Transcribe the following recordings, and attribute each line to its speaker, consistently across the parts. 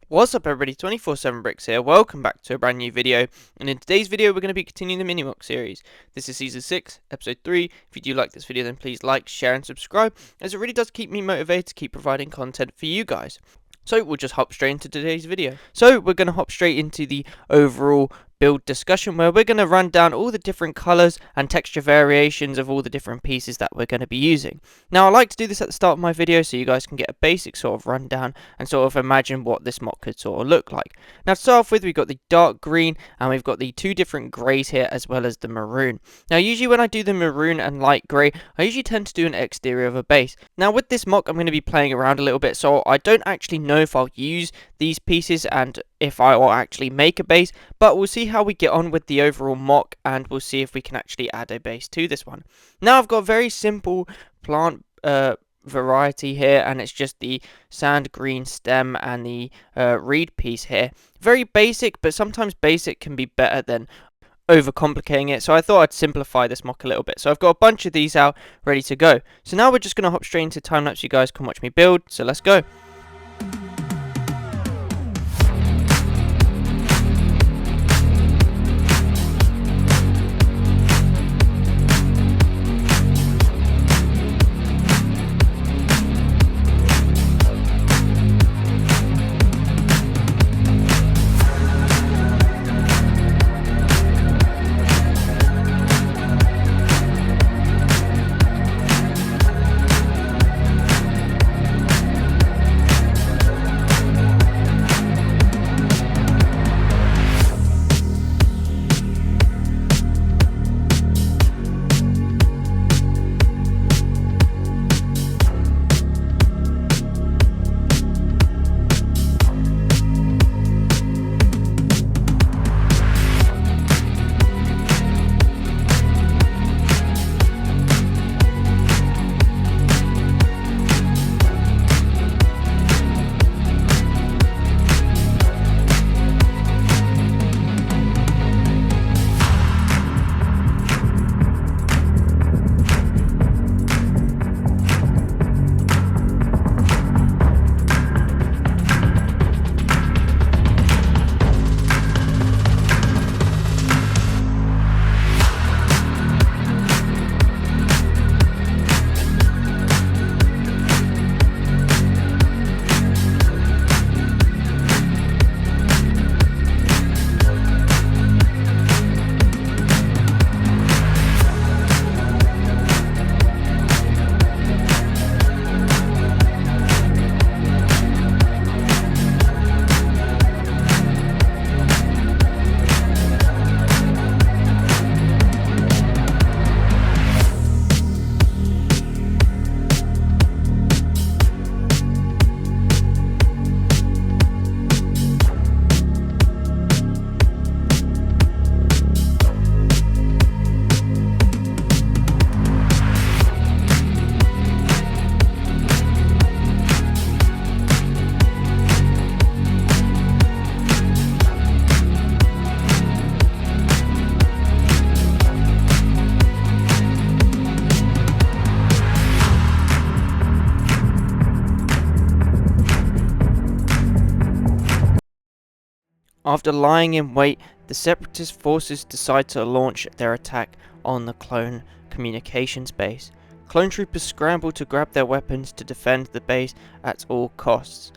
Speaker 1: What's up everybody, 24/7 Bricks here, welcome back to a brand new video, and in today's video we're going to be continuing the Mini Moc series. This is Season 6, Episode 3, if you do like this video then please like, share and subscribe, as it really does keep me motivated to keep providing content for you guys. So we'll just hop straight into today's video. So we're going to hop straight into the overall build discussion where we're going to run down all the different colours and texture variations of all the different pieces that we're going to be using. Now I like to do this at the start of my video so you guys can get a basic sort of rundown and sort of imagine what this mock could sort of look like. Now to start off with, we've got the dark green and we've got the two different greys here as well as the maroon. Now usually when I do the maroon and light grey, I usually tend to do an exterior of a base. Now with this mock I'm going to be playing around a little bit, so I don't actually know if I'll use these pieces and if I will actually make a base, but we'll see how we get on with the overall mock and we'll see if we can actually add a base to this one. Now I've got a very simple plant variety here, and it's just the sand green stem and the reed piece here. Very basic, but sometimes basic can be better than overcomplicating it, so I thought I'd simplify this mock a little bit. So I've got a bunch of these out ready to go. So now we're just going to hop straight into time-lapse. You guys can watch me build, so let's go. After lying in wait, the separatist forces decide to launch their attack on the clone communications base. Clone troopers scramble to grab their weapons to defend the base at all costs.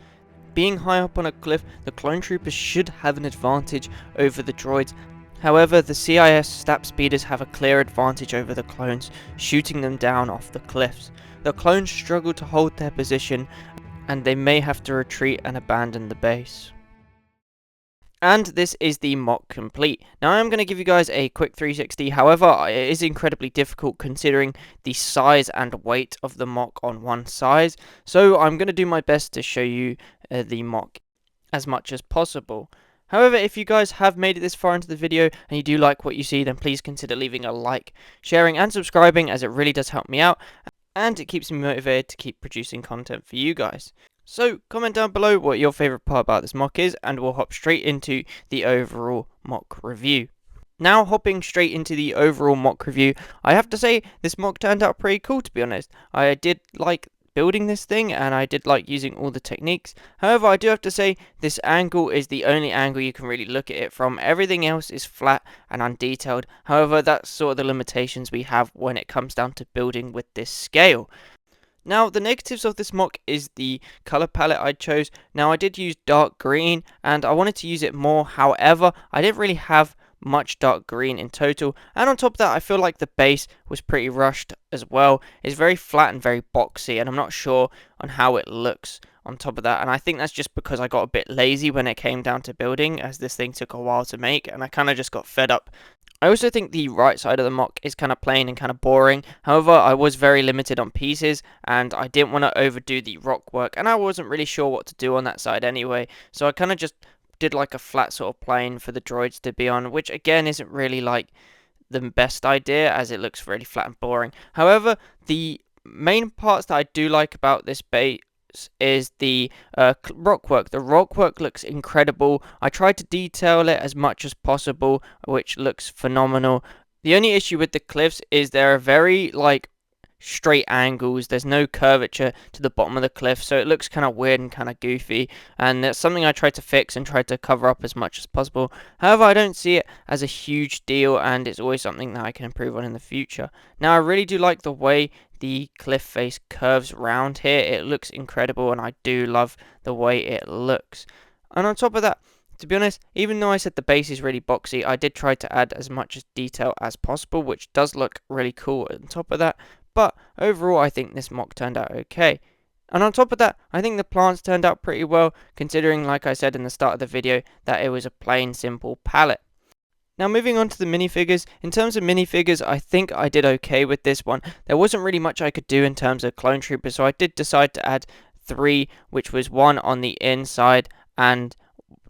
Speaker 1: Being high up on a cliff, the clone troopers should have an advantage over the droids. However, the CIS stab speeders have a clear advantage over the clones, shooting them down off the cliffs. The clones struggle to hold their position, and they may have to retreat and abandon the base. And this is the mock complete. Now I'm going to give you guys a quick 360, however it is incredibly difficult considering the size and weight of the mock on one side, so I'm going to do my best to show you the mock as much as possible. However, if you guys have made it this far into the video and you do like what you see, then please consider leaving a like, sharing and subscribing, as it really does help me out and it keeps me motivated to keep producing content for you guys. So comment down below what your favourite part about this mock is, and we'll hop straight into the overall mock review. Now hopping straight into the overall mock review, I have to say this mock turned out pretty cool, to be honest. I did like building this thing, and I did like using all the techniques. However, I do have to say this angle is the only angle you can really look at it from. Everything else is flat and undetailed. However, that's sort of the limitations we have when it comes down to building with this scale. Now, the negatives of this mock is the color palette I chose. Now, I did use dark green, and I wanted to use it more. However, I didn't really have much dark green in total, and on top of that, I feel like the base was pretty rushed as well. It's very flat and very boxy, and I'm not sure on how it looks on top of that, and I think that's just because I got a bit lazy when it came down to building, as this thing took a while to make, and I kind of just got fed up. I also think the right side of the mock is kind of plain and kind of boring. However, I was very limited on pieces, and I didn't want to overdo the rock work, and I wasn't really sure what to do on that side anyway, so I kind of just did like a flat sort of plane for the droids to be on, which again isn't really like the best idea, as it looks really flat and boring. However, the main parts that I do like about this base is the rock work. The rock work looks incredible. I tried to detail it as much as possible, which looks phenomenal. The only issue with the cliffs is they're very like straight angles. There's no curvature to the bottom of the cliff, so it looks kind of weird and kind of goofy, and that's something I tried to fix and tried to cover up as much as possible. However, I don't see it as a huge deal, and it's always something that I can improve on in the future. Now, I really do like the way the cliff face curves round here. It looks incredible, and I do love the way it looks. And on top of that, to be honest, even though I said the base is really boxy, I did try to add as much detail as possible, which does look really cool on top of that. But overall, I think this mock turned out okay. And on top of that, I think the plants turned out pretty well, considering, like I said in the start of the video, that it was a plain simple palette. Now, moving on to the minifigures. In terms of minifigures, I think I did okay with this one. There wasn't really much I could do in terms of clone troopers, so I did decide to add 3, which was 1 on the inside and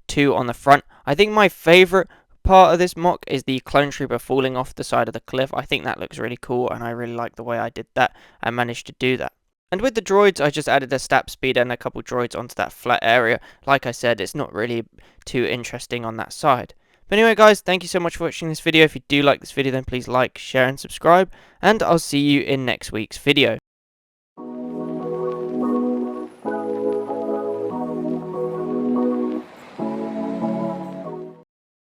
Speaker 1: 2 on the front. I think my favourite part of this mock is the clone trooper falling off the side of the cliff. I think that looks really cool, and I really like the way I did that and managed to do that. And with the droids, I just added a step speed and a couple droids onto that flat area. Like I said, it's not really too interesting on that side. But anyway, guys, thank you so much for watching this video. If you do like this video, then please like, share, and subscribe. And I'll see you in next week's video.